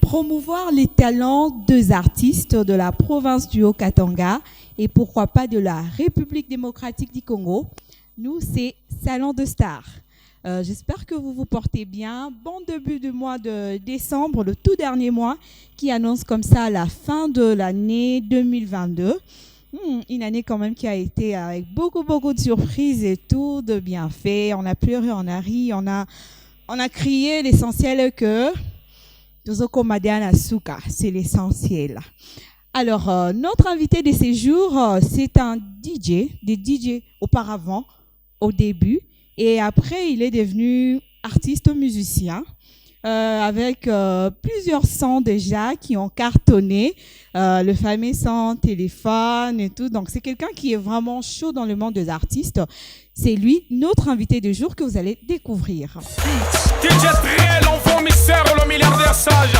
promouvoir les talents des artistes de la province du Haut-Katanga et pourquoi pas de la République démocratique du Congo. Nous, c'est Salon de Stars. J'espère que vous vous portez bien. Bon début du mois de décembre, le tout dernier mois, qui annonce comme ça la fin de l'année 2022. Une année quand même qui a été avec beaucoup de surprises et tout, de bienfaits. On a pleuré, on a ri, on a crié. L'essentiel que Tozoko Madiana Suka, c'est l'essentiel. Alors, notre invité de ces jours, c'est un DJ, des DJ auparavant, au début, et après, il est devenu artiste musicien. Avec plusieurs sons déjà qui ont cartonné, le fameux son téléphone et tout. Donc, c'est quelqu'un qui est vraiment chaud dans le monde des artistes. C'est lui, notre invité du jour que vous allez découvrir. DJ Trey, l'enfant mystère, le milliardaire sage.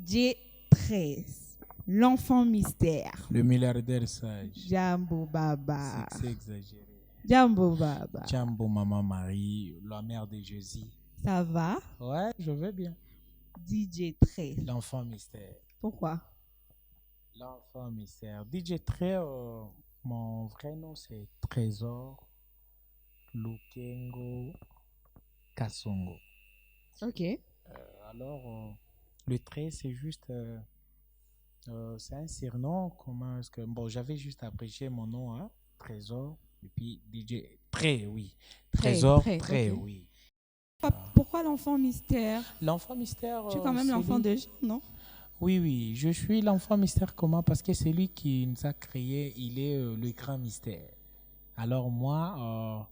DJ 13, l'enfant mystère. Le milliardaire sage. Jambo Baba. C'est exagéré. Jambo Baba. Jambo Maman Marie, la mère de Jésus. Ça va? Ouais, je vais bien. DJ 13. L'enfant mystère. Pourquoi? L'enfant mystère. DJ Trey, mon vrai nom c'est Trésor Lukengo Kasongo. Ok. Alors, le Trey c'est juste... c'est un surnom. Comment est-ce que... Bon, j'avais juste abrégé mon nom, hein, Trésor. Et puis DJ Trey, oui. Trésor Trey, okay. oui. Pourquoi l'enfant mystère? L'enfant mystère... Tu es quand même l'enfant de gens, non? Oui, je suis l'enfant mystère. Comment? Parce que c'est lui qui nous a créé, il est le grand mystère. Alors moi,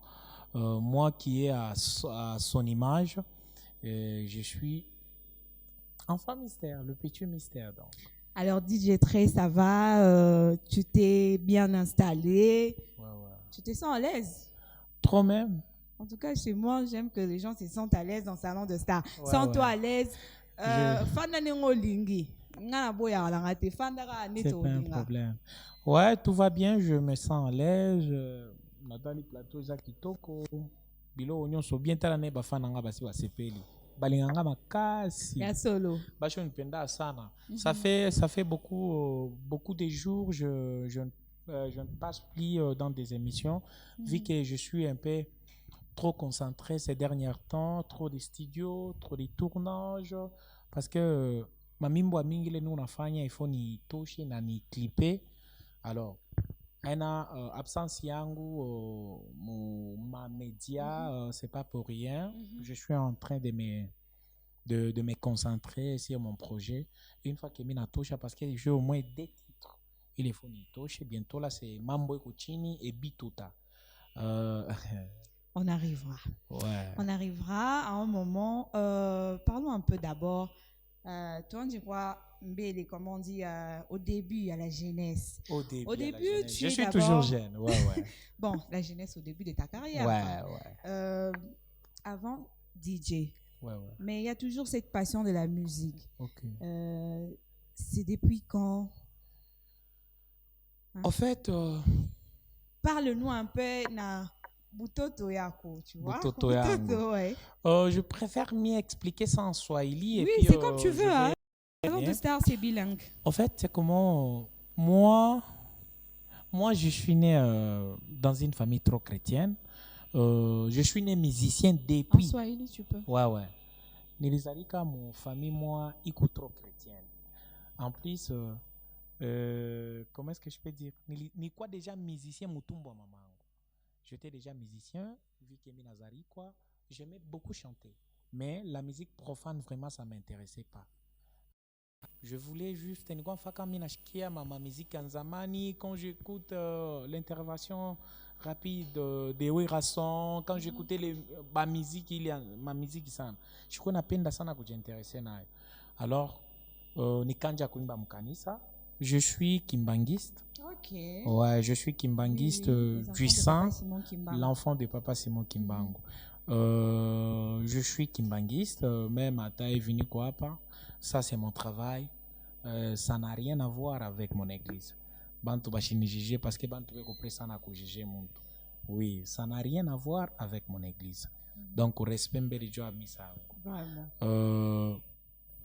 moi qui est à son image, je suis enfant mystère, le petit mystère. Donc. Alors DJ Trey, ça va? Tu t'es bien installé? Ouais. Tu te sens à l'aise? Trop même. En tout cas, chez moi, j'aime que les gens se sentent à l'aise dans le salon de star. Ouais, Sens-toi à l'aise. C'est pas un problème. Ouais, tout va bien, je me sens à l'aise. Dans les plateaux, Zakitoko, Bilo, Onyon, so bien talane, Bafananga, Basi, Basepeli. Balinganga makasi. Ya solo. Basho nipenda sana. Ça fait beaucoup de jours, je ne passe plus dans des émissions, vu que je suis un peu trop concentré ces derniers temps, trop de studios, trop de tournages, parce que mamimbo mingi le nafanya il faut ni toshe na ni clipper. Alors aina absence yangu ma média c'est pas pour rien. Je suis en train de me concentrer sur mon projet. Une fois que mina tosha, parce que j'ai au moins 2 titres, il faut ni toshe. Bientôt là c'est Mambo Kuchini et Bituta. On arrivera. Ouais. On arrivera à un moment. Parlons un peu d'abord. Toi, je crois, Mbele, comme on dit, au début, à la jeunesse. Au début tu je es suis d'abord... toujours jeune. Ouais. Bon, la jeunesse au début de ta carrière. Ouais. Avant, DJ. Ouais. Mais il y a toujours cette passion de la musique. Ok. C'est depuis quand? En fait... Parle-nous un peu na Butoto Yako, tu vois? Butoto Yango. Butoto, ouais. Je préfère m'y expliquer sans swahili. Oui, et puis, c'est comme tu veux. Hein? Salon de Star, c'est bilingue. En fait, c'est comment... Moi, je suis né dans une famille trop chrétienne. Je suis né musicien depuis... En swahili, tu peux. Ouais. Nilizalika, mon famille, moi, iko trop chrétienne. En plus... comment est-ce que je peux dire? Ni quoi déjà musicien mutumbo maman. J'étais déjà musicien, vu que Minazari quoi. J'aimais beaucoup chanter, mais la musique profane vraiment ça m'intéressait pas. Je voulais juste ma musique en zamani quand j'écoute l'intervention rapide de Wirason, quand j'écoutais ma musique sana. Je connais peine sana que j'intéressais na. Alors ni kanja kuimba mkanisa. Je suis kimbanguiste. Ok. Ouais, je suis kimbanguiste puissant, l'enfant de papa Simon Kimbangu. Je suis kimbanguiste, même à taille vini quoi pas. Ça c'est mon travail. Ça n'a rien à voir avec mon église. Bantu bashini juger parce que bantu beko pressa na ko juger muntu. Oui, ça n'a rien à voir avec mon église. Donc respect mbele jo amisa. Vraiment.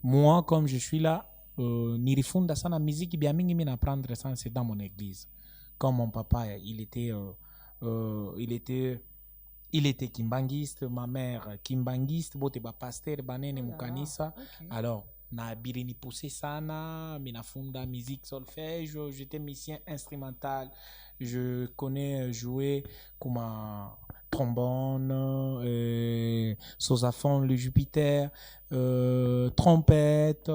Moi comme je suis là, nilifunda sana muziki bia mingi mimi apprendre ça c'est dans mon église. Comme mon papa, il était kimbangiste, ma mère kimbangiste, bote ba pasteur banene mukanisa. Okay. Alors na bilini poussé sana, minafunda musique solfège, j'étais musicien instrumental. Je connais jouer comme un trombone, saxophone, le Jupiter, trompette.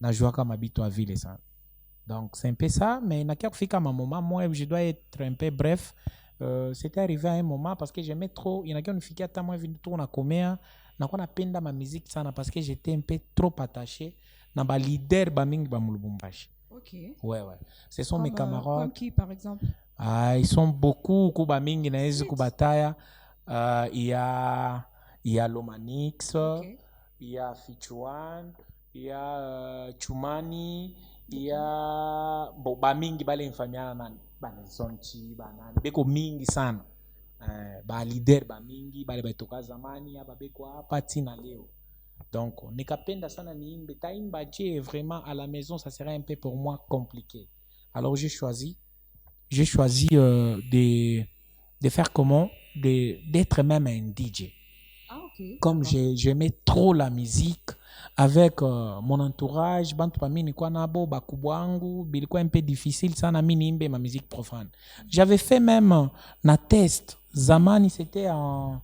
Na joué comme habitué à ville ça. Donc c'est un peu ça, mais na kia kufika ma moment, moi je dois être un peu bref. C'était arrivé à un moment parce que j'aimais trop, il y en a qui ont fait qu'à moi venu tourner à coméa, na quoi na penda ma musique sana parce que j'étais un peu trop attaché na ba leader ba mingi ba mulubumbashi. Ok. Ouais. Ce sont mes camarades. Comme qui par exemple? Ils sont beaucoup kuba mingi na hizi kubataya. Il y a Lomanix, Okay. il y a Fichuan, il y a Chumani, il y a ba mingi bale infamiana nani ba Sonchi ba nani beko mingi sana. Ba leader ba mingi bale batoka zamani hapa beko hapa tina leo. Donc nikapenda sana niimbe taimba je vraiment à la maison ça serait un peu pour moi compliqué. Alors j'ai choisi de faire comment d'être même un DJ. Ah, ok. Comme j'aimais trop la musique avec mon entourage, bantu pa mini kwa nabo bakubwa wangu bilikuwa un peu difficile sana mini imbe ma musique profane. J'avais fait même na test zamani, c'était en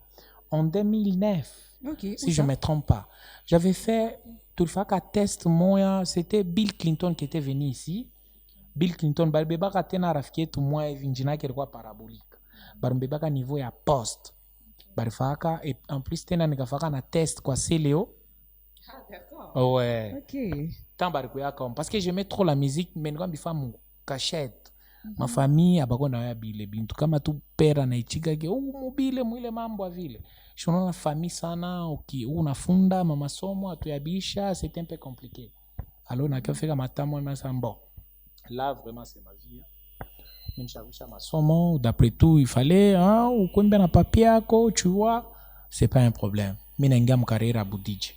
2009. Ok. Si je ne me trompe pas. J'avais fait tout le fois qu'à test moya, c'était Bill Clinton qui était venu ici. Bill Clinton balibebaka tena rafiki yetu moya hivi njina yake ilikuwa parabolique. Balibebaka niveau ya poste. Balifaka et en plus tena nikafaka na test kwa Célio. Ah, d'accord. Ouais. Ok. Tant barikuyaka parce que j'aimais trop la musique mais nilikuwa bifamu cachette. Ma famille abako na ya bile bintu kama tu pera na ichiga ke mobile mwile mambo vile. Shona famille sana unafunda mama somo atuyabisha, c'était un peu compliqué. Alors na kia fika matamo na sambo. Là vraiment c'est ma vie. Même chavisha masomo, d'après tout il fallait ou kwembe na papier yako, tu vois, c'est pas un problème. Mina ingia mu carrière à Boudidje.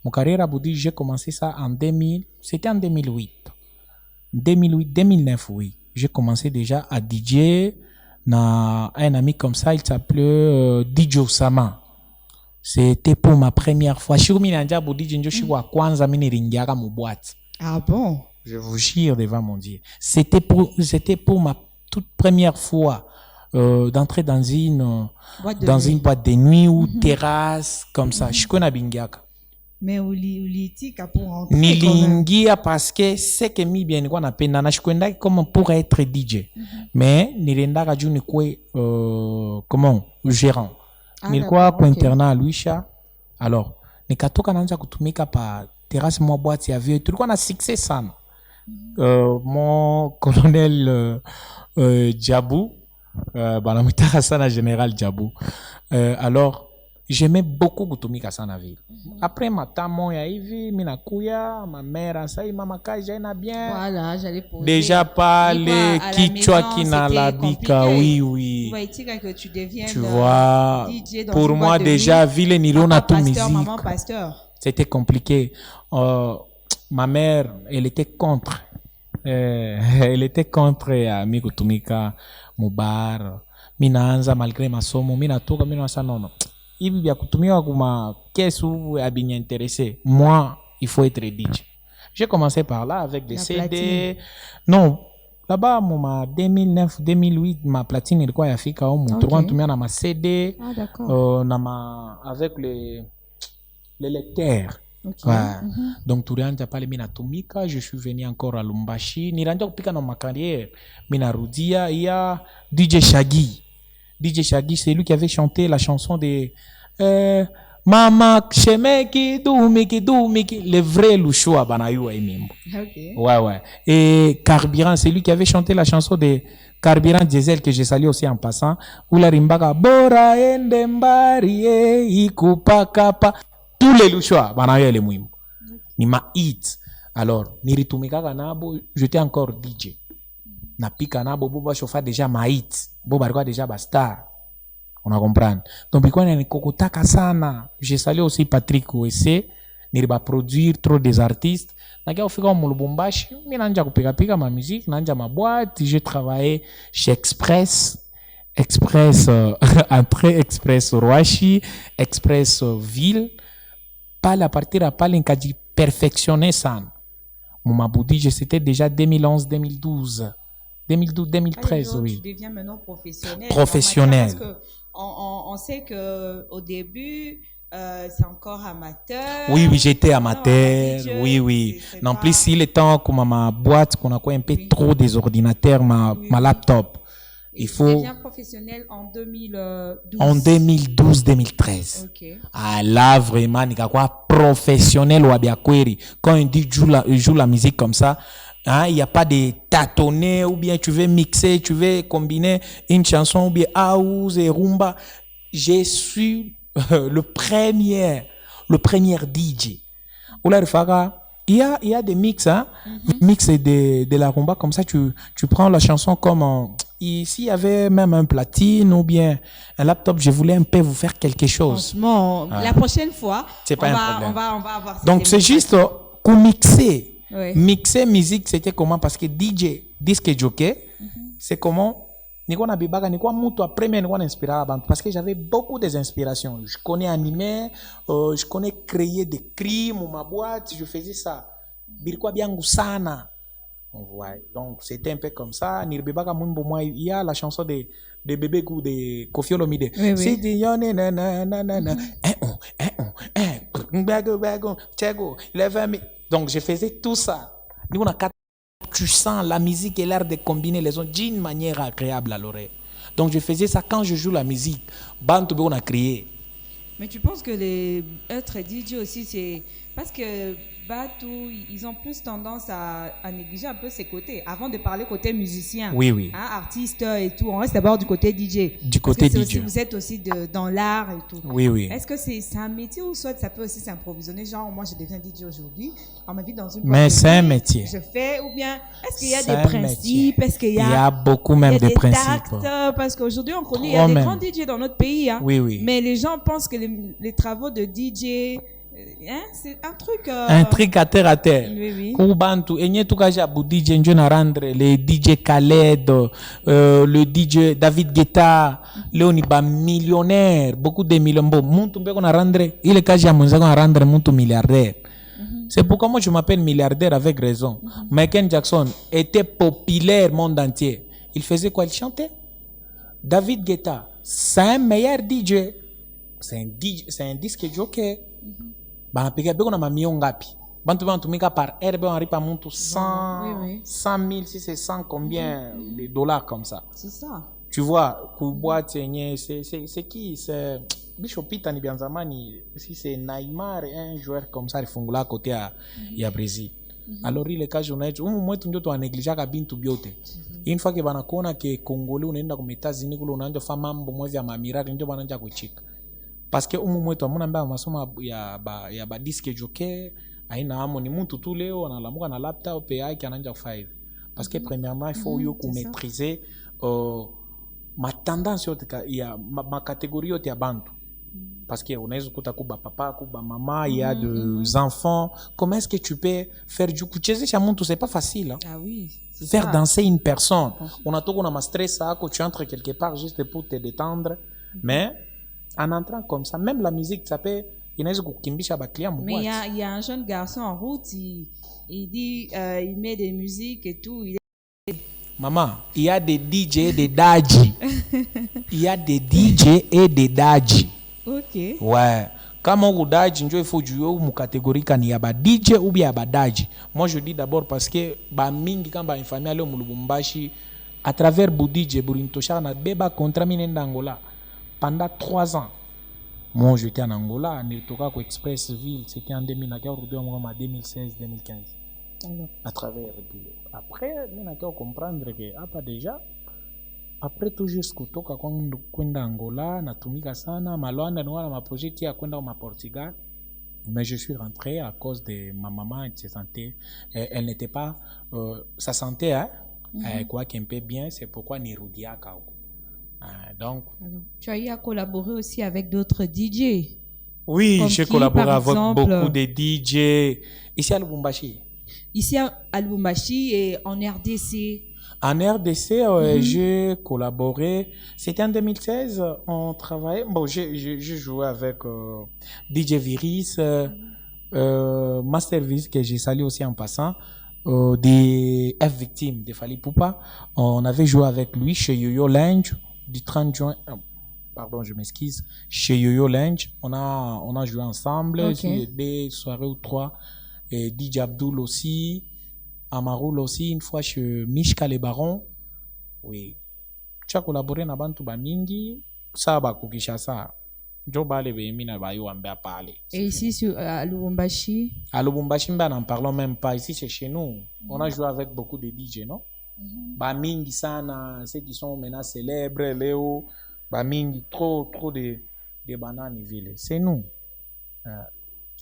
Mon carrière à Boudidje, j'ai commencé ça en 2000, c'était en 2008. 2009 oui. J'ai commencé déjà à DJ na un ami comme ça, il s'appelait DJ Osama. C'était pour ma première fois. Je suis nanja Boudidje njo shi wa kwanza mini ringiaka mu boîte. Ah bon? Je vous jure devant mon Dieu. C'était pour ma toute première fois d'entrer dans une boîte de nuit ou terrasse comme ça. Je connais bingiaka. Mais uliitika pour rentrer. Nilingia parce que c'est que mi bien nilikuwa napenda na shikwenda comme pour être DJ. Mais niliendaka juu nikwe comment gérant. Nilikuwa kwa internat à Luisha. Alors nikatoka naanza kutumika pa terrasse mwa boîte ya vieux. Tulikuwa na succès sana. Mon colonel Djabou, banamwitaka sana général Djabou. Alors j'aimais beaucoup kutumika sana vile. Après matamo ya hivi minakuya ma mère ça mama kaja ina bien. Voilà, j'allais poser. Déjà pas les kichwa kinalabika, oui. Que tu deviennes tu vois DJ dans pour moi déjà ville niliona tu musique. Maman pasteur. C'était compliqué. Ma mère, elle était contre. Elle était contre mi kutumika mubar. Minaanza malgré masomo, minatoka minasa nono. Hivi vya kutumika kuma kesu abinya intéressé. Moi, il faut être DJ. J'ai commencé par là avec des CD. Platine. Non, là-bas ma 2009 2008 ma platine ilikuwa yafika au mtu kwa tumia na ma CD. Ah d'accord. Avec les lecteurs. Okay. Ouais. Donc tulianza pale mimi natumika, je suis venu encore à Lumbashi, nilianza kupika na ma carrière. Mimi narudia, il y a DJ Shaggy. DJ Shaggy, c'est lui qui avait chanté la chanson de Mama Shemeki Doumiki, le vrai Louchoua banayua imimbo. OK. Ouais. Et Carburant, c'est lui qui avait chanté la chanson de Carburant Diesel que j'ai salué aussi en passant, où la rimbaka Bora endembari ikupakapa. Tous les Louchois, banayua le muimbo. Ni ma hit. Alors, niritumikaka nabo, j'étais encore DJ. Napika nabo boba chofa déjà ma hit. Boba alikuwa déjà ba star. On a compris. Donc, quand on kokotaka sana, j'ai salué aussi Patrick Ouessé, n'irba produire trop des artistes. Nakia ofika au Lubumbashi, mi nanja kupika pika ma musique, nanja ma boîte, j'ai travaillé chez Express, Entrée Express Roachi, Express Ville, pas la partir à pas l'incadi perfectionner ça. Mon Maboudi, c'était déjà 2011, 2012. 2012, 2013, oui. Tu deviens maintenant professionnel. Professionnel. Parce que on sait qu'au début, c'est encore amateur. Oui, j'étais amateur. Non, oui. Non, plus si le temps comme ma boîte, qu'on a quoi un peu trop des ordinateurs, ma laptop. Il faut. Tu deviens professionnel en 2012. En 2012-2013. Ok. Ah là, vraiment, il y a quoi professionnel ou abiakweri. Quand on dit joue la musique comme ça, hein, il n'y a pas de tâtonner ou bien tu veux mixer, tu veux combiner une chanson ou bien house et rumba. Je suis le premier DJ. Il y a des mix, hein? Mix de la rumba comme ça, tu prends la chanson comme s'il y avait même un platine ou bien un laptop, je voulais un peu vous faire quelque chose. Franchement, la prochaine fois, c'est pas un problème. On va avoir ça. Donc c'est juste qu'on mixer. Oui. Mixer musique, c'était comment? Parce que DJ, disque jockey, c'est comment? Niko na bibaka, niko mutu après mais niko inspiré parce que j'avais beaucoup d'inspirations. Je connais animer, je connais créer des crimes ou ma boîte, je faisais ça. Birikwa biangu sana. Donc c'était un peu comme ça. Nirbibaka mumbo moi, il y a la chanson de Bébé Gou de Koffi Olomide. C'est donc je faisais tout ça. Nous on a tu sens la musique et l'air de combiner les sons d'une manière agréable à l'oreille. Donc je faisais ça quand je joue la musique. Bantoube on a créé. Mais tu penses que être DJ aussi, c'est parce que Batou, ils ont plus tendance à négliger un peu ses côtés. Avant de parler côté musicien, oui. Hein, artiste et tout, on reste d'abord du côté DJ. Du côté DJ. Aussi, vous êtes aussi dans l'art et tout. Oui. Est-ce que c'est un métier ou soit ça peut aussi s'improvisionner? Genre, moi, je deviens DJ aujourd'hui, on m'invite dans une boîte. Mais c'est un métier. Je fais, ou bien, est-ce qu'il y a des principes? Est-ce qu'il y a... Il y a beaucoup même de principes. Tactes, parce qu'aujourd'hui, on connaît, il y a des grands DJ dans notre pays. Hein, oui. Mais les gens pensent que les travaux de DJ... Hein? C'est un truc... Un truc à terre à terre. Oui. Kubantu, enye tukaja bu DJ njona rendre, le DJ Khaled, le DJ David Guetta, Léonie ba millionnaire, beaucoup de millions. Bon, muntu mbeko na rendre, il est kaja mwenzako na rendre muntu milliardaire. C'est pourquoi moi je m'appelle milliardaire avec raison. Michael Jackson était populaire monde entier. Il faisait quoi? Il chantait. David Guetta, c'est un meilleur DJ. C'est un disque jockey. Banapika beko na mamio ngapi bantu banatumika par heure be wanaripa muntu 100 000 si c'est 100 combien de dollars comme ça. C'est ça. Tu vois kuboîte yenye c'est qui? C'est Bishopita ni bianzamani, si c'est Neymar, un joueur comme ça ifungula à côté ya Brésil. Alors il est cas journée mwetu ndio tu negligaka bintu biote. Une fois que banakuona que Congolais unaenda kwa États-Unis kule unaanza fa mambo mwe ya miracle ndio banaanza kuchika. Parce que umu mwetu amuna mbaya masomo ya ba disque jockey aina amo ni muntu tu leo analamuka na laptop yake ananja 5 parce que premièrement il faut yo maîtriser ma tendance yote ya ma catégorie yote ya bantu parce que unaweza kuta kuba papa kuba mama il y a des enfants. Comment est-ce que tu peux faire du kuchezesha muntu? C'est pas facile hein? Ah oui, faire danser une personne on a tout on a stress ça que tu entres quelque part juste pour te détendre mais en entrant comme ça, même la musique, ça peut... Mais il y a un jeune garçon en route, il dit, il met des musiques et tout. Maman, il y a des DJ et des daji. Il y a des DJ et des daji. Ok. Ouais. Comme on daji, il faut jouer une catégorie quand il y a des DJ ou bien des daji. Moi, je dis d'abord parce que mingi quand une famille allait au Lubumbashi, à travers Boudidje, Burintosha, on a béba contre Minendangola. Pendant 3 ans, moi j'étais en Angola, Nirtoka Express Ville, c'était en 2016-2015. À travers. Après, on a comprendre que déjà, après tout jusqu'au toka kwenda Angola, natumika sana, malwanda noa ma projet ya kwenda au Portugal. Mais je suis rentré à cause de ma maman et de sa santé. Elle n'était pas, sa santé, hein, quoi qu'un peu bien, c'est pourquoi Nirudia Kao. Donc, Alors, tu as eu à collaborer aussi avec d'autres DJ. oui, Comme j'ai qui, collaboré par avec exemple, beaucoup de DJ ici à Lubumbashi. Ici à Lubumbashi et en RDC. En RDC, j'ai collaboré. C'était en 2016. On travaillait. Bon, j'ai joué avec DJ Viris, Master Viris, que j'ai salué aussi en passant, des F Victimes, de Fali Poupa. On avait joué avec lui chez Yo-Yo Lounge du 30 juin. Pardon, je m'excuse. Chez Yo-Yo Lounge, on a joué ensemble. Ok. Sur des soirées ou trois. Et DJ Abdul aussi. Amaroul aussi, une fois chez Mishka le Baron. Oui. Tu as collaboré na bantu bamingi. Ça va kukisha ça. Jo bale be mina ba yo ambe a parler. Et ici à Lubumbashi. À Lubumbashi, n'en parlons même pas. Ici, c'est chez nous. On a joué avec beaucoup de DJ, non? Bamingi sana, ceux qui sont maintenant célèbres, Léo. Bamingi, trop de bananes ville. C'est nous.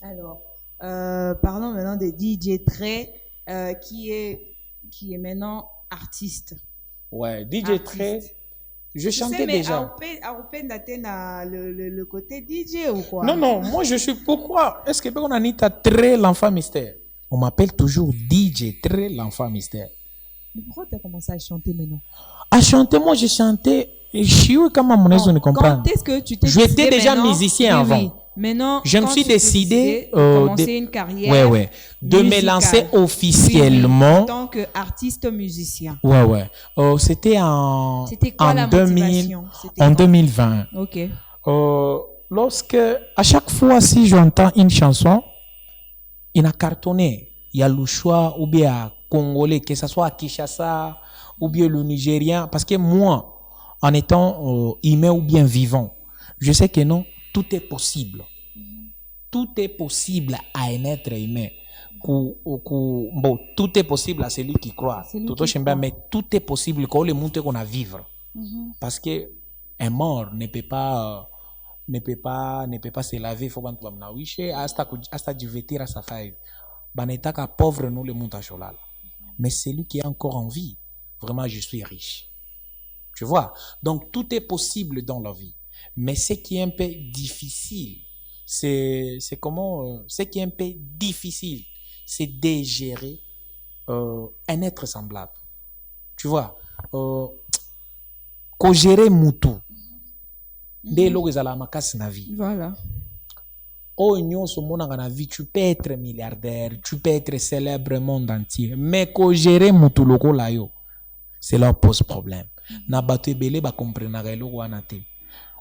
Alors, parlons maintenant de DJ Trey, qui est maintenant artiste. Ouais, DJ Artiste. Trey. Je Tu chantais sais, mais déjà. à Open d'atteindre le côté DJ ou quoi? Non, moi je suis. Pourquoi est-ce que on a Anita Trey l'enfant mystère? On m'appelle toujours DJ Trey l'enfant mystère. Mais pourquoi tu as commencé à chanter maintenant? À chanter, moi je chantais. Je suis comment mon ne comprendre. Quand est-ce que tu t'es J'étais décidé déjà maintenant? musicien Oui, avant. oui. Maintenant, Je me quand suis tu t'es décidé de commencer une carrière de me musicale. lancer Oui, officiellement. en tant qu'artiste musicien. Ouais. C'était en quoi la 2000, motivation? C'était en quoi? 2020. Ok. Lorsque à chaque fois si j'entends une chanson, il a cartonné. Il y a le choix ou bien à Congolais, que ce soit à Kinshasa ou bien le Nigérien, parce que moi, en étant humain ou bien vivant, je sais que non, tout est possible. Tout est possible à un être humain. Bon, tout est possible à celui qui croit. Mais tout est possible quand le monde qu'on a vivre. Parce que un mort ne peut pas se laver. Il faut pas hasta divertir à sa faille. Baneta ka pauvre nous le monde à cholal. Mais celui qui est encore en vie, vraiment je suis riche. Tu vois? Donc tout est possible dans la vie. Mais ce qui est un peu difficile, c'est de gérer un être semblable. Tu vois? Ko gérer mutu. Dès lors que la makasi na vie. Voilà. Oh, na vie, tu peux être milliardaire, tu peux être célèbre au monde entier. Mais ko gérer mutu loko la yo, cela pose problème. Na batu belé ba comprendre ga loko anate.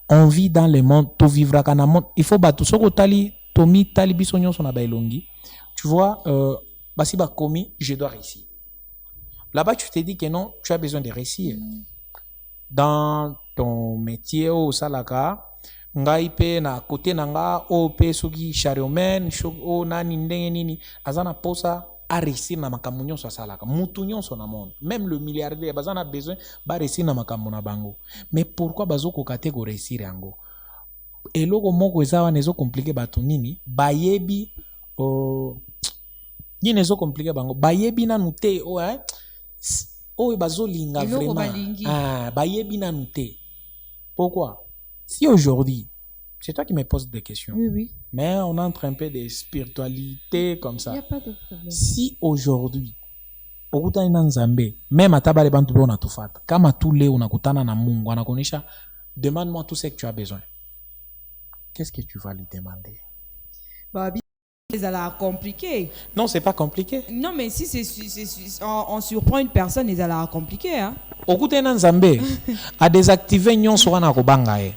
On vit dans le monde, tu vivras dans le monde. Il faut battre. Soko tali, tomi tali bisonyo sona bailongi. Tu vois, basi ba komi, je dois réussir. Là-bas, tu te dis que non, tu as besoin de réussir. Dans ton métier au salaka, ngai pe na côté nanga o pe soki chariomen, o nani ndenge nini, azana posa a réussir na makambo nyonso asalaka. Mutu nyonso na monde. Même le milliardaire, bazana besoin ba réussir na makambo na bango. Mais pourquoi bazoko kate ko réussir yango? Eloko moko ezawa nezo compliqué bato nini? Bayebi ni nezo compliqué bango. Bayebi na nute bazolinga vraiment. Bayebi na nute. Pourquoi? Si aujourd'hui, c'est toi qui me poses des questions. Oui. Mais on entre un peu de spiritualité comme ça. Il n'y a pas de problème. Si aujourd'hui, même à tabale bantu on a tout fait. Kama tous les on a kutana na Mungu, on a konisha, demande-moi tout ce que tu as besoin. Qu'est-ce que tu vas lui demander? Bah, ça a l'air compliqué. Non, c'est pas compliqué. Non, mais si on surprend une personne, ça a l'air compliqué, hein. Okute na Nzambe, à désactiver nyonso wana kobanga e.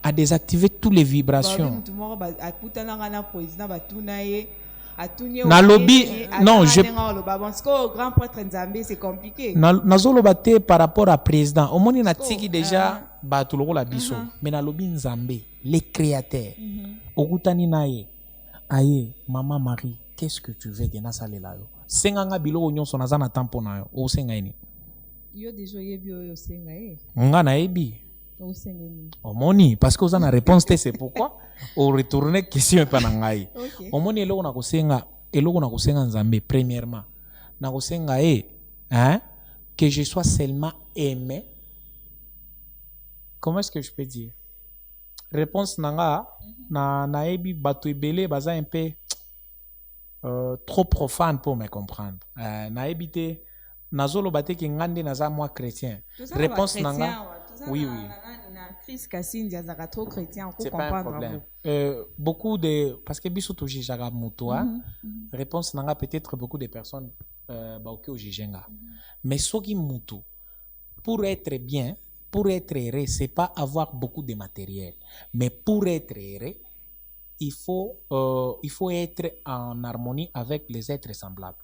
À désactiver toutes les vibrations. Na lobby, non, je grand prêtre Nzambe, c'est compliqué. Nazoloba te par rapport à président. Au moins na tiki déjà batu lokola biso. Mais na lobby Nzambe, les créateurs. Okutani naye. Aye, maman Marie, qu'est-ce que tu veux de na salela yo? Senganga biloko nyonso naza na tempo na yo. O senga ini. Yo déjà yebi yo senga e. Nga na ebi. O senga ni. Omoni parce que vous avez réponse c'est pourquoi on retourne question pa na ngai. Omoni eloko na kosenga Nzambe premièrement. Na kosenga que je sois seulement aimé comment est-ce que je peux dire? Réponse nanga, na ebi batu ebele baza un peu trop profane pour me comprendre. Na ebi te nazolo bate ki ngande naza moi chrétien. Réponse nanga. Oui, oui. C'est pas un problème. Beaucoup de parce que biso to jijaga mutoa. Réponse nanga peut-être beaucoup de personnes ba oké o jijenga. Mais soki mutu pour être bien, pour être heureux, c'est pas avoir beaucoup de matériel, mais pour être heureux, il faut être en harmonie avec les êtres semblables.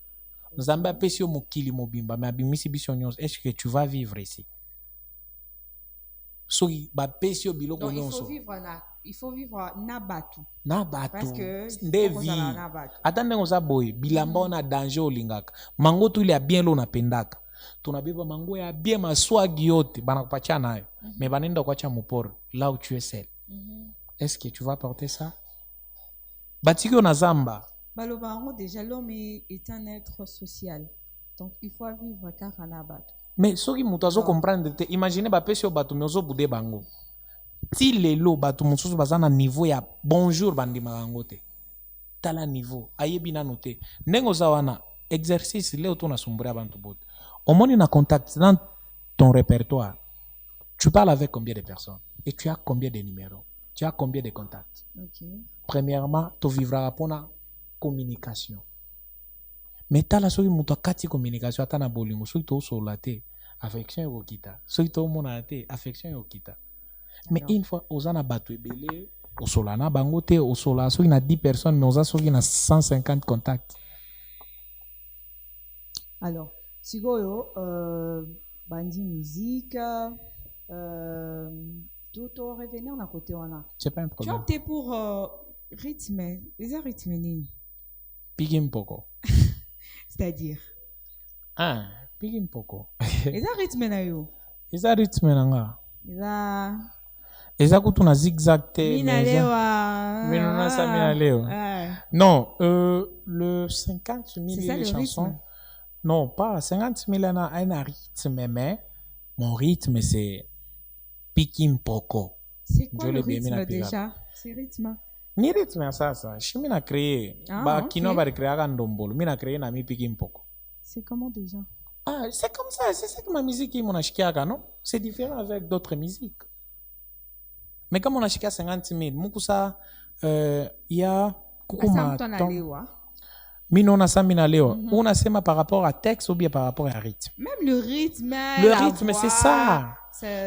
Nous avons appelé sur mokili mobimba, mais abimisi bisonyos. Est-ce que tu vas vivre ici? So ba pesio biloko nyonso. Il faut vivre na batu. Na batu. Parce que ndevi. Attendez oza boy, bilamba ona danger olingaka. Mango tu ile bien lo napendaka. Tunabeba mango ya bien maswagi yote banakupatia nayo. Mais banenda kuacha muporo là où tu es seul. Est-ce que tu vas porter ça? Batiko na zamba. Balobango déjà l'homme est un être social. Donc il faut vivre karana batu. Mais soki mutu azo comprendre te imagine ba pesio batu mezo bude bango. Ti lelo batu mususu baza na niveau ya bonjour bandima bango te. Tala niveau ayebi na note. Ndengo za wana exercice leo to na sumbura bantu bote. Au moins na contact dans ton répertoire. Tu parles avec combien de personnes et tu as combien de numéros? Tu as combien de contacts? Okay. Premièrement, tu vivras pour la communication. Mais tu as la soki mutu kati communication atana bolingo soki to solate affection yokita. Soki to monate affection yokita. Mais une fois ozana batu ebele osolana bango te osola soki na 10 personnes mais oza soki na 150 contacts. Alors, sigoyo bandi musique tout revenir na côté wana. C'est pas un problème. Tu optes pour rythme, les rythmes ni. Pigim poko. C'est-à-dire pigim poko. Les rythmes na yo. Les rythmes nanga. Eza kutu na zigzag te. Minalewa. Sa minalewa. Non, le 50 000 les chansons. Rythme. Non, pas 50 000 a un rythme, mais mon rythme c'est Pikim Poko. C'est quoi le rythme déjà? C'est rythme. Ni rythme ça. Je m'ai créé. Kino va créer un ndombolo. M'ai créé na mi Pikim Poko. C'est comment déjà? C'est comme ça. C'est ça que ma musique est mon achikiaga, non? C'est différent avec d'autres musiques. Mais comme on a chikia 50 000, mukusa il y a kukuma. Minona samina leo. On a sema par rapport à texte ou bien par rapport à rythme. Même le rythme. Le rythme, c'est ça.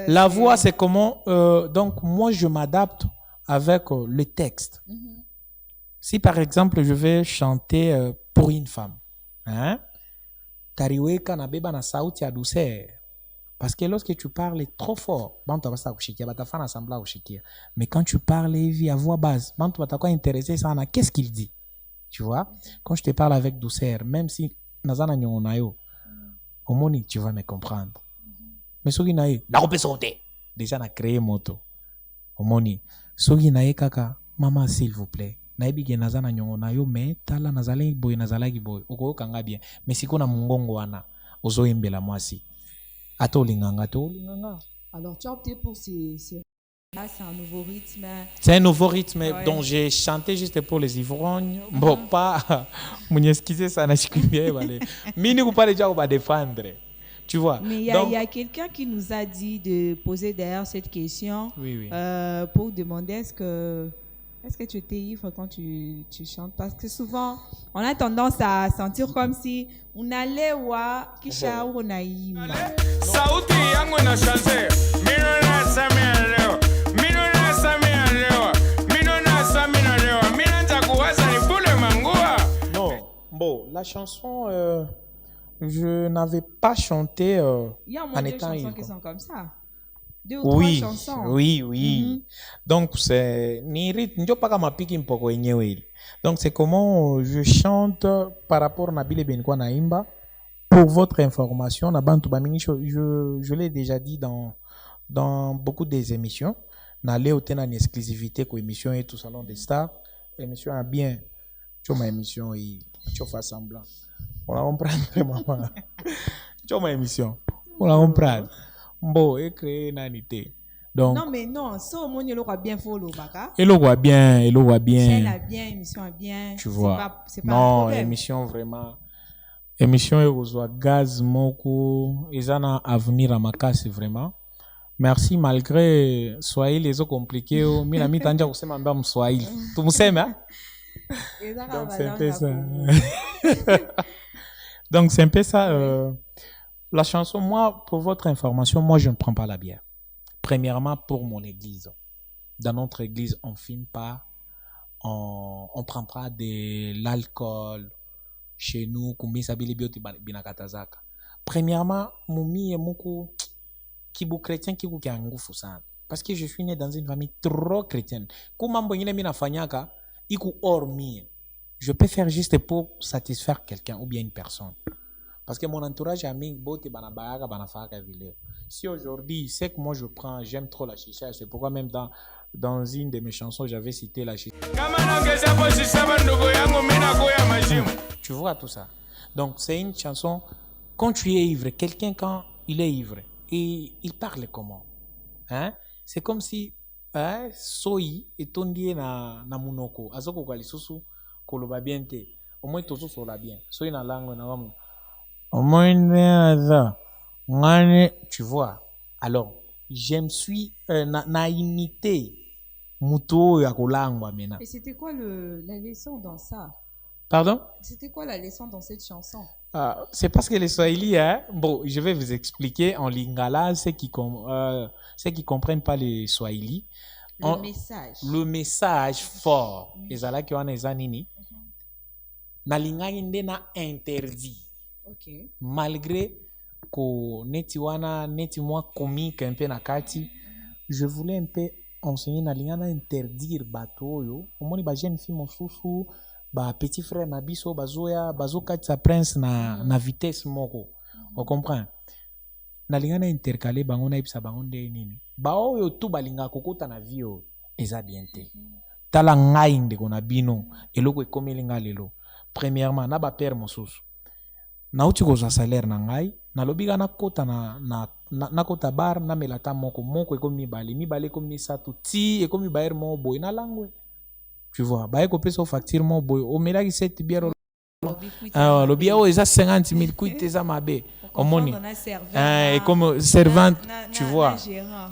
La voix, c'est comment. Donc, moi, je m'adapte avec le texte. Si, par exemple, je vais chanter pour une femme, Tariweka na beba na sauti ya douceur. Parce que lorsque tu parles trop fort, mais quand tu parles à voix basse, tu vas intéressé ça. Qu'est-ce qu'il dit? Tu vois, quand je te parle avec douceur, même si nazana nyongonayo, au moins tu vas me comprendre. Mais soki nae, na kopesa sauter. Déjà na créé moto. Au moins soki nae kaka, maman s'il vous plaît. Naebi ke nazana nyongonayo mais tala nazalaki boy. Oko kanga bien. Mais siko na mungongo wana, ozo embela mwasi. Ato linganga. Alors tu as opté pour ces là, c'est un nouveau rythme. C'est un nouveau rythme dont j'ai chanté juste pour les ivrognes. Bon, pas. Mon excusez ça n'a pas bien. Mini vous parlez déjà on va défendre. Tu vois. Mais il y a quelqu'un qui nous a dit de poser derrière cette question. Oui. Pour demander est-ce que tu étais ivre quand tu chantes? Parce que souvent, on a tendance à sentir comme si on allait wa kisha ou on a ivre. Sauti yangu na chanter. Minona samia leo. Minona samia leo. Minona samia leo. Minanja kuwaza ni bule mangua. Non. Bon, la chanson je n'avais pas chanté il y a moins de chansons qui sont comme ça. 2 ou 3 chansons. Oui. Donc c'est ni rythme ndio paka mapiki mpoko yenyewe. Donc c'est comment je chante par rapport na bile benkwa na imba. Pour votre information, na bantu ba je l'ai déjà dit dans beaucoup des émissions. Na leo tena ni exclusivité ko émission et tout salon des stars. Émission a bien ma émission et tu fais semblant. On la comprendre maman. Tu ma émission. On la comprendre. Bon, et créer nanité. Donc, Non, mais non, ça au moins, il aura bien follow, baka. elle le voit bien, Chaîne a bien, émission a bien. tu vois. C'est pas un Non, problème. émission vraiment. Émission est gaz moko, ils en ont avenir à ma casse vraiment. Merci malgré Swahili les autres compliqués. Mais la mi tanja kusema mbam Swahili. Tu me sais, hein? Donc c'est un peu ça. Donc c'est un peu ça. La chanson, moi, pour votre information, moi je ne prends pas la bière. Premièrement pour mon église. Dans notre église, on ne filme pas, on prend pas de l'alcool. Chez nous, kumisa bili bioti binakatazaka. Premièrement, mumi et moko kibu chrétien kibu kia ngufu sana. Parce que je suis né dans une famille trop chrétienne. Kumambo ngine mina fanyaka, iku hormi. Je peux faire juste pour satisfaire quelqu'un ou bien une personne. Parce que mon entourage ami bote banabayaka banafaka vidéo. Si aujourd'hui, c'est que moi je prends, j'aime trop la chicha, c'est pourquoi même dans une de mes chansons, j'avais cité la chicha. Tu vois tout ça. Donc, c'est une chanson, quand tu es ivre, quelqu'un quand il est ivre, et il parle comment? Hein? C'est comme si, soyi, et tondie na munoko, azoko kalisusu, koloba bien te, au moins tout ça la bien. Soyi na langue, na wamu. Au moins, tu vois. Alors, je me suis, na imité, muto ya kolangwa mena. Et c'était quoi la leçon dans ça? Pardon? C'était quoi la leçon dans cette chanson? C'est parce que les Swahili, hein, bon, je vais vous expliquer en lingala, ceux qui comprennent pas les Swahili. Le message fort. Les ala qui ont les anini. Na lingala na interdit. Okay. Malgré que neti moi comique un peu na kati, je voulais un peu enseigner na lingala interdire bato yo. Au moins ba jeune fille mosusu. Ba petit frère na biso bazokati sa prince na vitesse moko. On comprend. Na lingana intercaler bango na ibisa bango nde nini. Ba oyo tu balinga kokota na vio eza bien te. Tala ngai ndeko na bino eloko ekomelinga lelo. Premièrement na ba père mosusu. Na uti kozwa salaire na ngai na lobiga na kota na kota bar na melata moko ekomi mibale ekomi satu ti ekomi baer mo boy na langwe. Tu vois, bah écoute ça facture mon boy. Au mira qui cette bière. Le bière oh ça 50 000 kuite ça mabé. Au moni. Et comme servante, tu vois.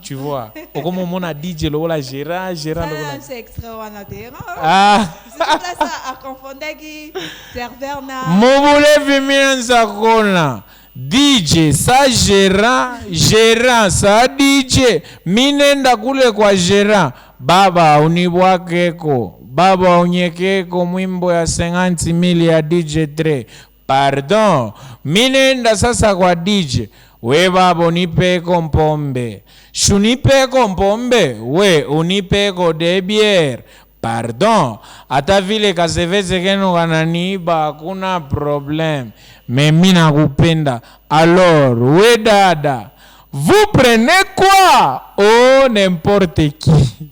Tu vois. Au comme mon a DJ le la gérant le. C'est extraordinaire. Ah. C'est ça à confondre qui serveur na. Mon boule vimienza kona. DJ sa gérant sa DJ minenda kule kwa gérant baba unibwakeko baba unyekeko mwimbo ya 50,000 ya DJ Dre. Pardon, minenda sasa kwa DJ. We baba unipeko mpombe. Shunipeko mpombe, we unipeko de bière. Pardon, hata vile kaseveze kenu kananiiba hakuna problème. Mais mina kupenda. Alors, we dada, vous prenez quoi? Oh, n'importe qui.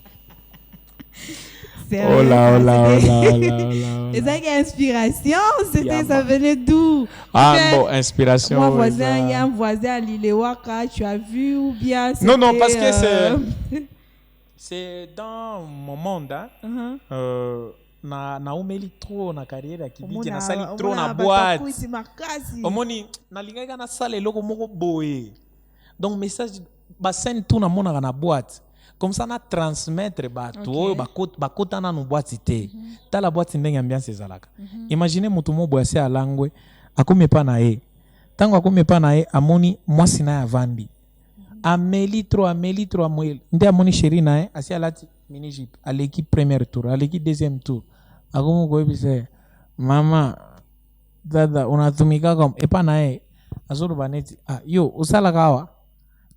Oh là. Et ça, inspiration, c'était, ça venait d'où? Bon, inspiration. Moi, il y a un voisin à Lilewaka, tu as vu ou bien? Non, parce que c'est dans mon monde, hein. Na umeli trop na carrière ya kibiki na sali trop na boîte. Omoni na lingaka na sale loko moko boye. Donc message ba scène tout na mona na boîte. Comme ça na transmettre ba to ba kota na no boîte té. Ta la boîte ndenge ambiance ezalaka. Imaginez mutu mo boye se alangwe akome pa na e. Tango akome pa na e amoni mwasi na ya vandi. Ameli trop ameli. Nde amoni chérie na e asi alati mini jeep à l'équipe premier tour, à l'équipe deuxième tour. Agomo go ebise mama dada unatumika comme epa nae azuru baneti yo usala kawa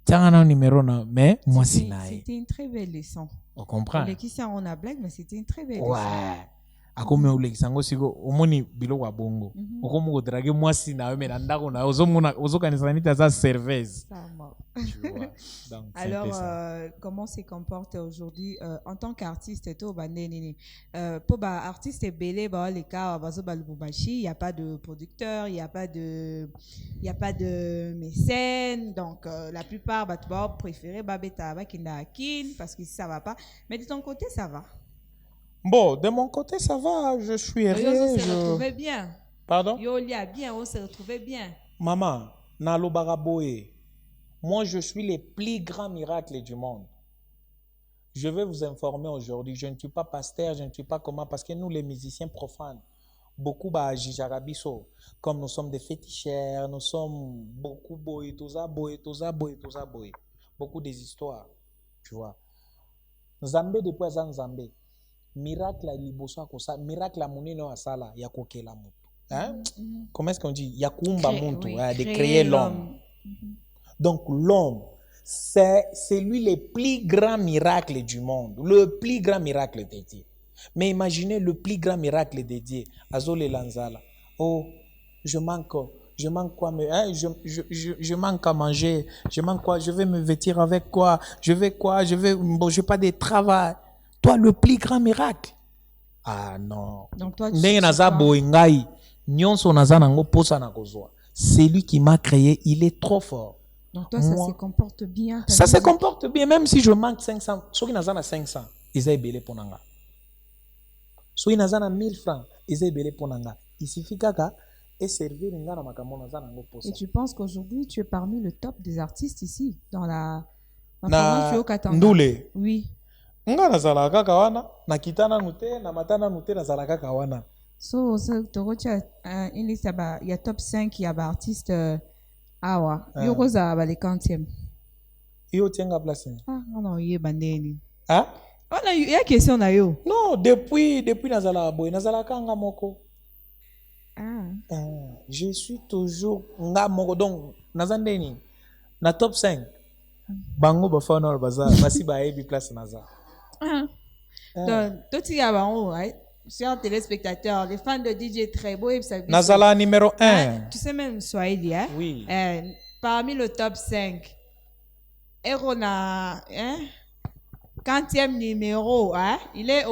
tanga na numéro na mais moi si nae. C'était une très belle leçon. On comprend. Les qui ça on a blague mais c'était une très belle leçon. Ouais. akomi olekisa ngo siko omoni biloko ya bongo okomi kodrage mwasi na yo me na ndako na yo ozokanisa niti aza serveuse. Alors, comment se comporte aujourd'hui en tant qu'artiste? Pour artiste belé, les cas, il n'y a pas de producteur, il n'y a pas de mécène. Donc, la plupart préfèrent Babeta Kindakin parce que ça ne va pas. Mais de ton côté, ça va? Bon, de mon côté, ça va. Je suis heureux. On se retrouvait bien. Pardon? On se retrouvait bien. Maman, Nalo Baraboe. Moi, je suis le plus grand miracle du monde. Je vais vous informer aujourd'hui. Je ne suis pas pasteur, je ne suis pas comment, parce que nous, les musiciens profanes, beaucoup jarabiso, comme nous sommes des féticheurs, nous sommes beaucoup boy, beaucoup des histoires, tu vois. Zambé depuis Zambé, miracle à liboso kosa, miracle à monino asala ya kokela mutu. Hein? Comment est-ce qu'on dit? Ya kumba muntu, de créer l'homme. Donc l'homme, c'est lui le plus grand miracle du monde, le plus grand miracle de Dieu. Mais imaginez le plus grand miracle de Dieu, Azole Lanzala. Oh, je manque quoi, je manque à manger, je manque quoi, je vais me vêtir avec quoi, bon, je pas de travail. Toi, le plus grand miracle. Ah non. Donc toi, c'est lui qui m'a créé, il est trop fort. Donc toi, ça se comporte bien. Ça se comporte bien, même si je manque 500. Ceux qui n'ont 500, ils ont belé pour nanga. Ceux qui n'ont 1000 francs, ils ont belé pour nanga. Il suffit qu'à et servir une gana makamona za nango posa. Et tu penses qu'aujourd'hui, tu es parmi le top des artistes ici, dans la province du Haut-Katanga? Ndoule. Oui. Nga na zalaka kawana, na kitana nute, na matana nute na zalaka kawana. So, il y a top 5, il y a artistes. Awa, yoko za bale 40e. Yo tienga place. Ah, non, yé bandeni. Ah? On a eu question na yo. Non, depuis nazala boy, nazala kanga moko. Ah. Je suis toujours nga moko donc nazandeni. Na top 5. Bango ba fanor baza, basi ba ebi place naza. Ah. Donc, toi tu y a bango, right? Chers téléspectateurs, les fans de DJ Trebo, Nazala numéro 1. Tu sais même Swahili, hein? Oui. Parmi le top 5, Erona, 40e numéro, hein? Il est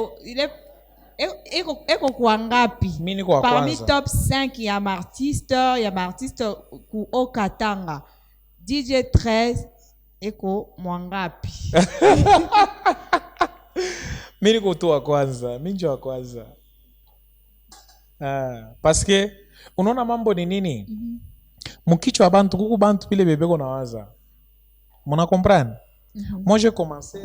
parmi top 5, il y a un artiste au Katanga. DJ 13, Eko Mwangapi. Mimi niko tu wa kwanza, mimi ndio wa kwanza. Parce que unaona mambo ni nini? Mkichwa wa bantu kuku bantu pile bebeko na waza. Mona comprendre? Moi j'ai commencé,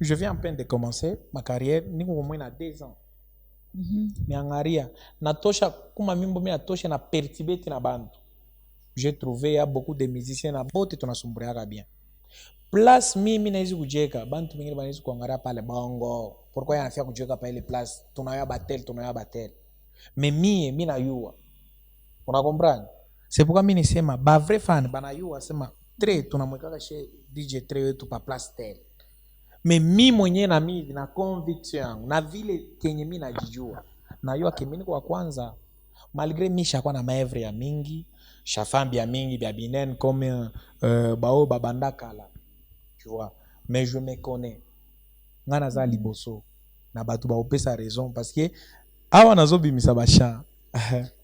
je viens à peine de commencer ma carrière, niko au moins na 2 ans. Niangaria, natosha kuma mimbo mimi natosha na pertibeti na bantu. J'ai trouvé il y a beaucoup de musiciens na bote tunasumburia bien. Place mimi na hizi kujeka bantu wengine banaweza kuangalia pale bongo pourquoi yanafia kujeka pale place tunaya batel mais mimi na yua una comprendre c'est pourquoi mimi nisema ba vrai fan bana yua sema tre tunamweka chez DJ tre wetu pa place tel mais mimi mwenyewe na mimi na conviction yangu na vile kenye mimi najijua na yua kimini kwa kwanza malgré mimi shakuwa na maevre ya mingi shafambi ya mingi bia binen comme bao babanda kala. Tu vois, mais je me connais. Ngana za liboso na batu ba opesa raison parce que awa nazo bimisa ba chan.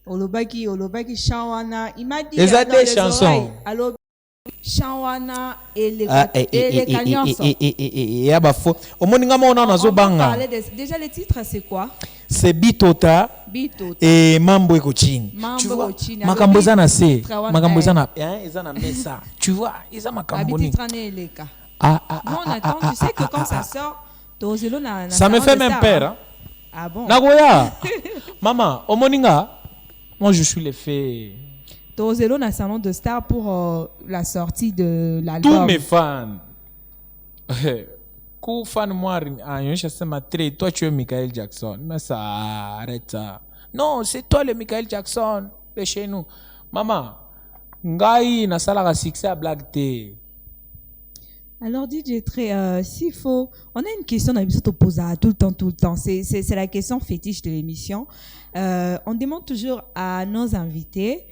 Olobaki Shawana, il m'a dit dans des chansons. Alors Shawana et les Kanyonso. Ya ba fo. Omoni ngama ona nazo banga. Déjà les titres c'est quoi? C'est Bitota et Mambo eko chini. Tu vois, makambo za na se, makambo za na eza na mesa. Tu vois, eza makambo ni. Non, on attend, tu sais que quand ça sort, ça me fait même peur. Hein? Ah bon? Nagoya. Maman, omoninga, moi je suis le fait. Tozelo na salon de star pour la sortie de l'album. Tous mes fans. Kou fan moi, je sais ma très, toi tu es Michael Jackson. Mais ça, arrête ça. Non, c'est toi le Michael Jackson de chez nous. Maman, ngai na sala ka succès à Black T. Alors DJ s'il faut, on a une question on te pose tout le temps. C'est la question fétiche de l'émission. On demande toujours à nos invités,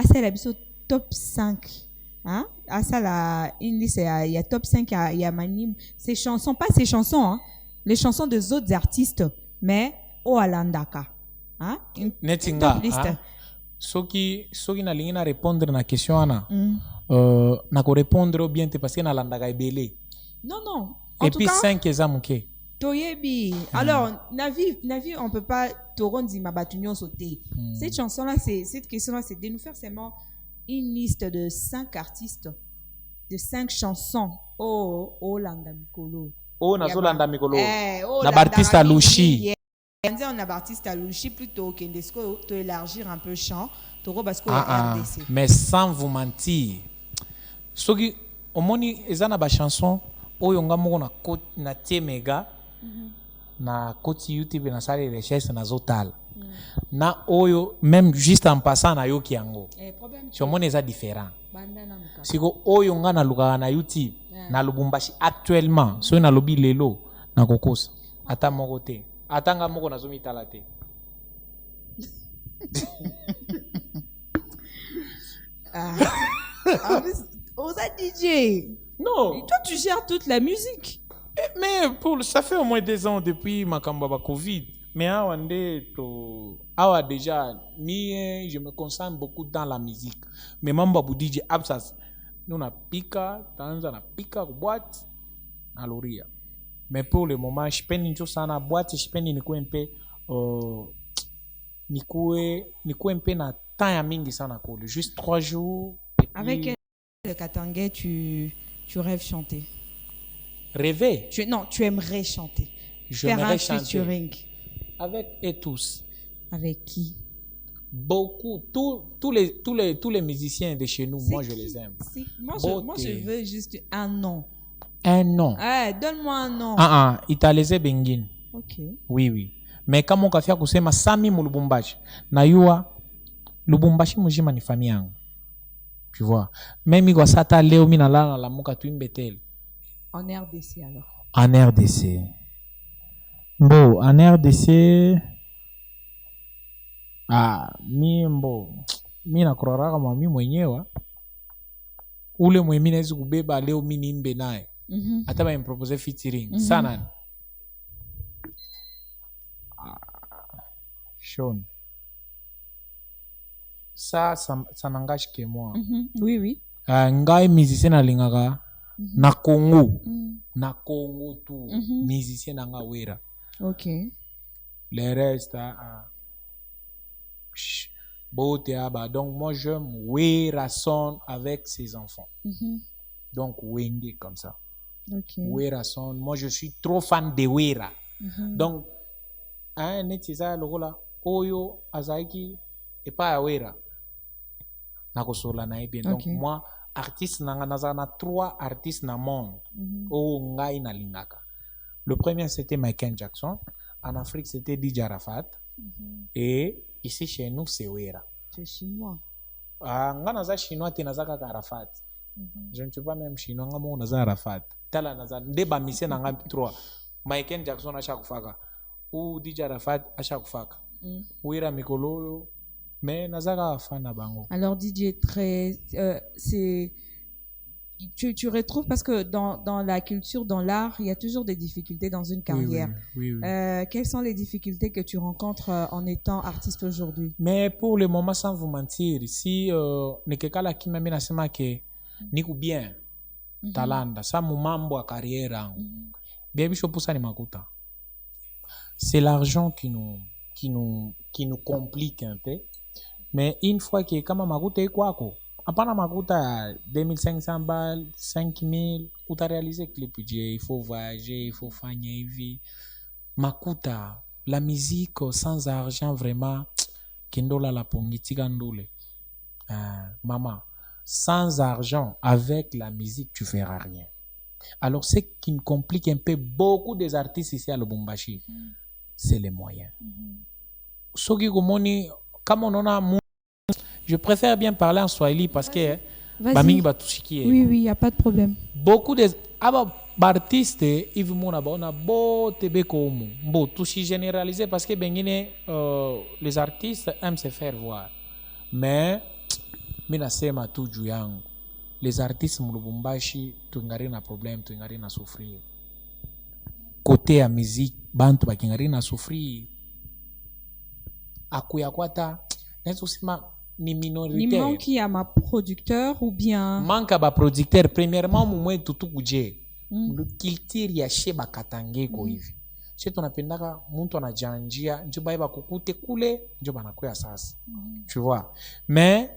c'est l'épisode top 5. Hein? Ça là, il y a top 5, il y a Manim, ces chansons, pas ces chansons, hein? Les chansons des autres artistes, mais au Alandaka. Hein? Netinga, soki na lingi na répondre na question ana. Na ko répondre bien te parce que na landaka ebele. Non. Et puis 5 ezamuke. Toyebi. Alors, Navi, on peut pas toronzi mabatunyo sauter. Cette chanson-là, cette question-là, c'est de nous faire seulement une liste de 5 artistes, de 5 chansons. Oh, Landa Mikolo. Oh, na Landa Mikolo. Na Baptiste Louchi. On a Baptiste Louchi plutôt qu'Indesco, to élargir un peu le champ. Toro Basco RDC. Mais sans vous mentir, ce qui, au moins, ils ont des chansons. Oyonga moko na temega na koti YouTube na sale recherche na zotal na oyo même juste en passant na yoki yango chomone eza différent siko oyonga na luka na YouTube na Lubumbashi actuellement so na lobi lelo na kokosa ata moko te atanga moko na zomi tala te Osa DJ. Non. Et toi, tu gères toute la musique. Mais ça fait au moins 2 ans depuis ma Kambaba Covid. Mais déjà, je me concentre beaucoup dans la musique. Mais Mamba DJ Absas, nous na pika, tanza na pika boîte à l'oria. Mais pour le moment, je peine une chose na boîte, je peine une un peu un peu na temps ya mingi sana ko, juste 3 jours. Avec le Katangais, tu rêves chanter. Rêver? Tu aimerais chanter. J'aimerais chanter. Featuring. Avec et tous. Avec qui? Beaucoup. Tous les musiciens de chez nous, moi, je les aime. Moi, je veux juste un nom. Un nom? Donne-moi un nom. Italese Bengin. Ok. Oui. Mais kama ukafia kusema Sami mu Lubumbashi. Na yua, Lubumbashi mujima ni famille yangu. Tu vois. Même si sata leo mina la muka tuimbe tel. En RDC alors. En RDC. Bon, en RDC. Mi nakuraraka mami mwenyewe. Ule mwenye naweza kubeba leo mimi niimbe naye. Hata ba impropose featuring. Sana. Sean. Ça n'engage que moi. Oui. Ngai musicien na lingaka na Congo. Na Congo tout. Musicien nanga wera. OK. Le reste beauté donc moi j'aime wera son avec ses enfants. Donc wenge comme ça. OK. Wera son, moi je suis trop fan de wera. Donc netiza lokola oyo azaiki et pas wera. Donc moi artiste na 3 artistes na monde ngai na lingaka. Le premier c'était Michael Jackson, en Afrique c'était DJ Arafat et ici chez nous c'est Wera. C'est chinois. Nga naza chinois te naza kaka Arafat. Je ne suis pas même chinois nga mo naza Arafat. Tala naza ndeba mission nga 3. Michael Jackson a chaque fois ou DJ Arafat a chaque fois. Wera mikolo mais nazaka fana bango. Alors DJ tu retrouves parce que dans la culture, dans l'art, il y a toujours des difficultés dans une carrière. Oui. Quelles sont les difficultés que tu rencontres en étant artiste aujourd'hui? Mais pour le moment, sans vous mentir, si nekekala kimami nasema ke niku bien talanda sa mumambo a carrière bien bicho pusa ni makuta. C'est l'argent qui nous complique un peu. Mais une fois que kama makuta ikwako apana makuta 2500 balles 5000 utarealiser clip budget, il faut voyager, il faut fanya hivi makuta. La musique sans argent vraiment kindola la pongitika ndule. Maman, sans argent avec la musique tu feras rien. Alors ce qui me complique un peu beaucoup des artistes ici à Lubumbashi c'est les moyens. Soki komoni comme on a je préfère bien parler en swahili parce que oui, il n'y a pas de problème. Beaucoup de aba artiste Yves Mona ba on a beau tebe comme bon tout si généralisé parce que bengine les artistes aiment se faire voir mais mina sema tu juu yangu les artistes mu Lubumbashi tungari na problème tungari na souffrir côté ya musique bantu bakingari na souffrir akuya kwata nezo sema ni minoritaire ni manque ya ma producteur ou bien manque ba producteur premièrement mumwe tutu kuje culture ya sheba katange ko hivi sisi tunapendaka mtu anajanjia njo baiba kukute kule njo banakuya sasa tu vois mais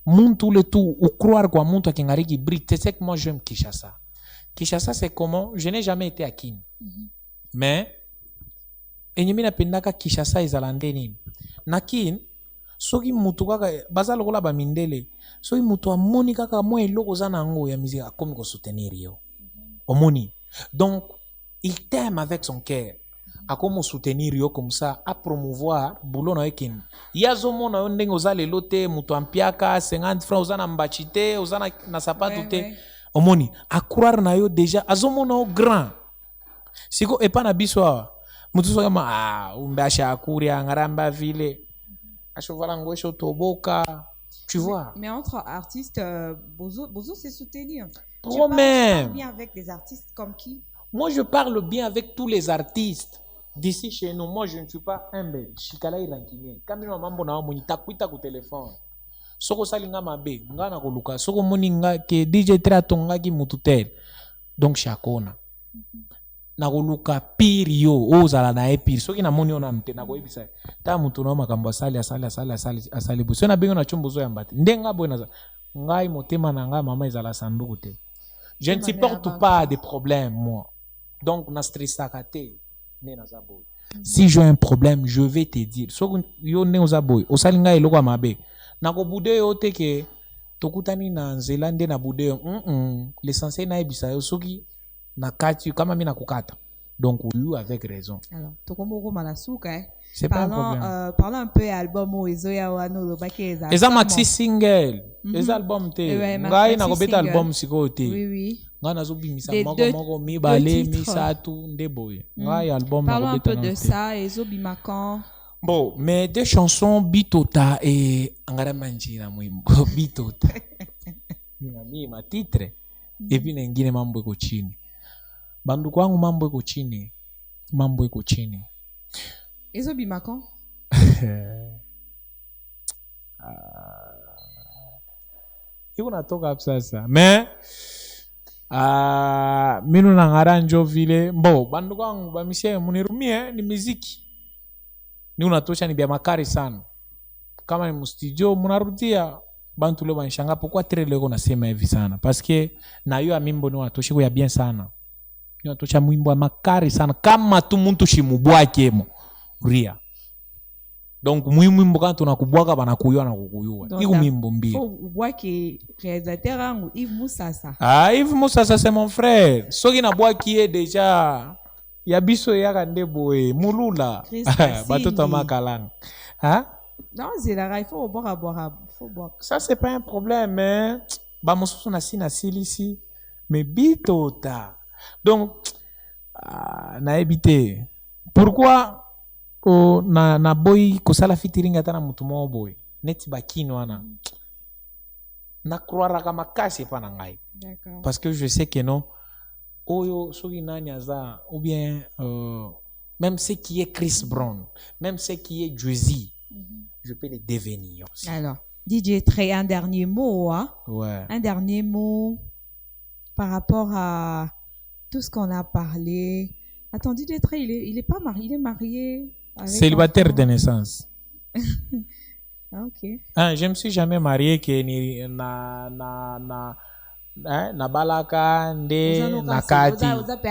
muntu le tout ou croire kwa muntu akingariki brique c'est que moi j'aime Kinshasa c'est comment je n'ai jamais été à Kin mais enyemi napendaka Kinshasa ezalande nini na Kin soki mutu kaka baza lokola ba mindele soki mutu amoni kaka mo eloko za nango ya musique akomi ko soutenir yo omoni donc il t'aime avec son cœur akomi soutenir yo comme ça à promouvoir boulot na ekin yazo mona yo ndenge oza lelo te mutu ampiaka 50 francs oza na mbachi te oza na sapato te omoni a croire na yo déjà azomona o grand siko epa na biso awa mutu soki ma umbe ashakuria ngaramba vile achovala ngwesho toboka tu vois mais entre artistes Bozo c'est soutenir trop même bien avec des artistes comme qui moi je parle bien avec tous les artistes d'ici chez nous moi je ne suis pas humble shikala irankimie kambi na mambo na moni takuita ku téléphone soko salinga mabe ngana koluka soko moni nga ke DJ Tra tongaki mutu tel donc shakona na koluka pire yo ozala na epire soki na moni ona mte na koyebisa ta mutu na makambo asali buso na bengo na chombo zo yamba te ndenga bona ngai motema na nga mama ezala sanduku te je ne supporte pas des problèmes moi donc na stressaka te ne na zaboy si j'ai un problème je vais te dire soki yo ne ozaboy osali ngai eloko mabe na ko bude yo te ke tokutani na nzela nde na bude yo l'essentiel na ebisa yo soki na kati kama mimi nakukata donc you avec raison alors tokomoko malasuka c'est pas un problème parlons un peu album o ezoya wano lobakeza eza maxi single eza album te ngai na kobeta album siko te oui ngai nazobimisa moko mibale misatu nde boye ngai album parlons un peu de ça ezobima quand bon mais des chansons bitota et angara manjira mwimbo bitota ni ma titre et puis nengine mambo iko chini bandu kwangu mambo iko chini ezobima quand iko natoka hapo sasa mais minu nangara njo vile mbo bandu kwangu bamishe munirumie ni muziki ni unatosha ni bia makari sana kama ni mstudio munarudia bantu leo banshanga pourquoi très leo nasema hivi sana parce que na yo amimbo ni unatosha kwa bien sana ni unatosha mwimbo wa makari sana kama tu muntu shimubwake mo ria donc mwimbo quand tunakubwaka banakuywa na kukuywa iko mwimbo mbili ubwake réalisateur angu Yves Musasa Yves Musasa c'est mon frère soki na bwaki est déjà ya biso yaka nde boye mulula batoto makalanga non c'est la il faut boire ça c'est pas un problème mais ba mosusu na silisi mais bitota donc na ebité pourquoi na boy ko sala fitiringa tana mutu mo boy neti bakino wana na croire kama kasi pa na ngai d'accord parce que je sais que non oyo soki nani aza ou bien même ce qui est Chris Brown même ce qui est Jay-Z je peux les devenir aussi. Alors DJ Trey, un dernier mot ouais un dernier mot par rapport à tout ce qu'on a parlé. Attends, DJ Trey, il est pas marié, il est marié avec célibataire de naissance. Ok. Je me suis jamais marié que ni na balaka nde na kati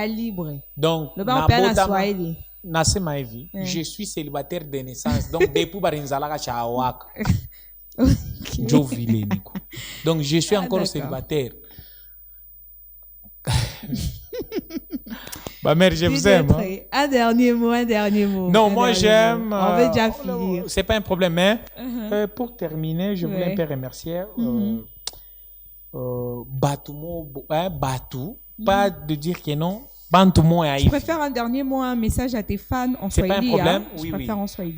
libre donc nasema hivi je suis célibataire de naissance donc depuis barinzalaka chawaka jo vile niko donc je suis encore célibataire. Bah mère, je vous aime. Un dernier mot. Non, moi j'aime. On veut déjà finir. C'est pas un problème, mais pour terminer, je voulais un peu remercier Batu pas de dire que non. Bantu mo Je préfère un dernier mot, un message à tes fans en C'est pas un Swahili. problème. Hein. Oui, Je préfère en Swahili.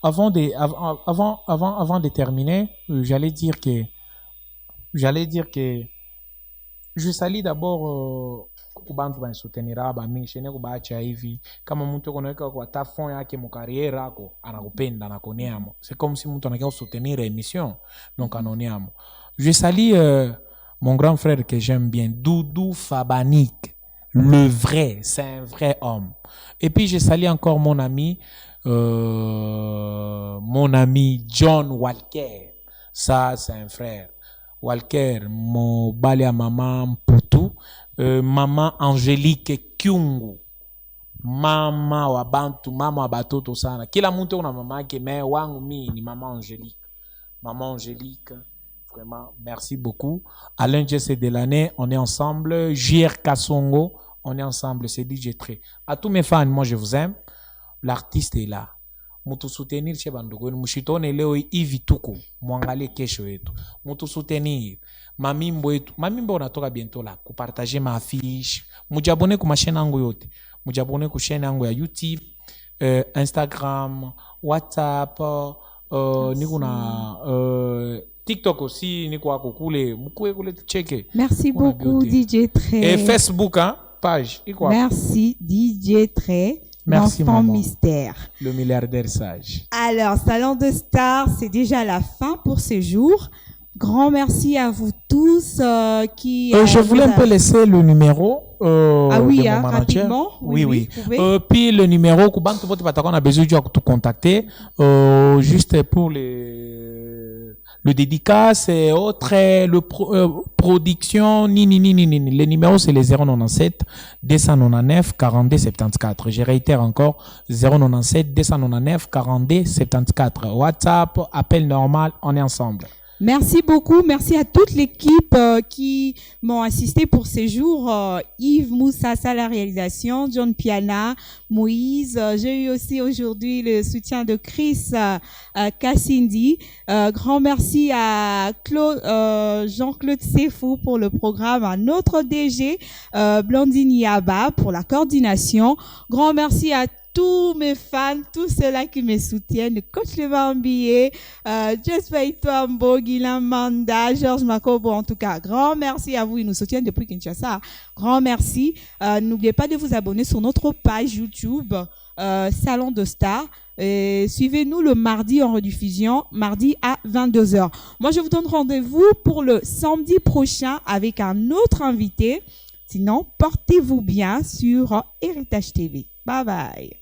Avant de terminer, j'allais dire que je salue d'abord kubantu banisutenira bamingishene kubacha hivi kama mtu konaweka kwa tafon yake mu carrière yako anakupenda anakoneamo. C'est comme si mtu anakia soutenir émission donc anoniamo. Je salue mon grand frère que j'aime bien, Doudou Fabanik, le vrai, c'est un vrai homme. Et puis je salue encore mon ami John Walker. Ça c'est un frère. Walker, mon balia maman Mputu, maman Angélique Kyungu, mama wa bantu, mama wa batoto sana. Kila mtu kuna mama yake, mais wangu mi ni maman Angélique. Maman Angélique, vraiment, merci beaucoup. Alain Jesse Delaney, on est ensemble. JR Kasongo, on est ensemble. C'est DJ Trey. À tous mes fans, moi je vous aime. L'artiste est là. Mutu soutenir chez bandogo mushitone leo hivi tuko muangalie kesho yetu mutu soutenir mamimbo yetu mamimbo unatoka bientôt là kupartager ma affiche mujabone ku machine yangu yote mujabone ku chaîne yangu ya YouTube Instagram WhatsApp niko na TikTok aussi niko ako kule mukue kule cheke. Merci beaucoup DJ Trey. Et Facebook hein page iko. Merci DJ Trey. Merci, l'enfant maman. mystère. Le milliardaire sage. Alors, Salon de Stars, c'est déjà la fin pour ce jour. Grand merci à vous tous qui... je voulais un peu laisser le numéro ah oui, de mon hein, manager. rapidement. Oui. Vous puis le numéro, on a besoin de te contacter juste pour le dédicace et autres, production, ni. Les numéros, c'est les 097 299 42 74. Je réitère encore, 097 299 42 74. WhatsApp, appel normal, on est ensemble. Merci beaucoup. Merci à toute l'équipe qui m'ont assisté pour ces jours. Yves Moussassa à la réalisation, John Piana, Moïse. J'ai eu aussi aujourd'hui le soutien de Chris Cassindi. Grand merci à Jean-Claude Sefou pour le programme, à notre DG, Blandine Yaba pour la coordination. Grand merci à tous mes fans, tous ceux-là qui me soutiennent, le coach Levambier, Just Faitouambo, Guilain Manda, Georges Makobo, en tout cas, grand merci à vous, ils nous soutiennent depuis Kinshasa. Grand merci. N'oubliez pas de vous abonner sur notre page YouTube, Salon de Stars. Suivez-nous le mardi en rediffusion, mardi à 22h. Moi, je vous donne rendez-vous pour le samedi prochain avec un autre invité. Sinon, portez-vous bien sur Héritage TV. Bye bye.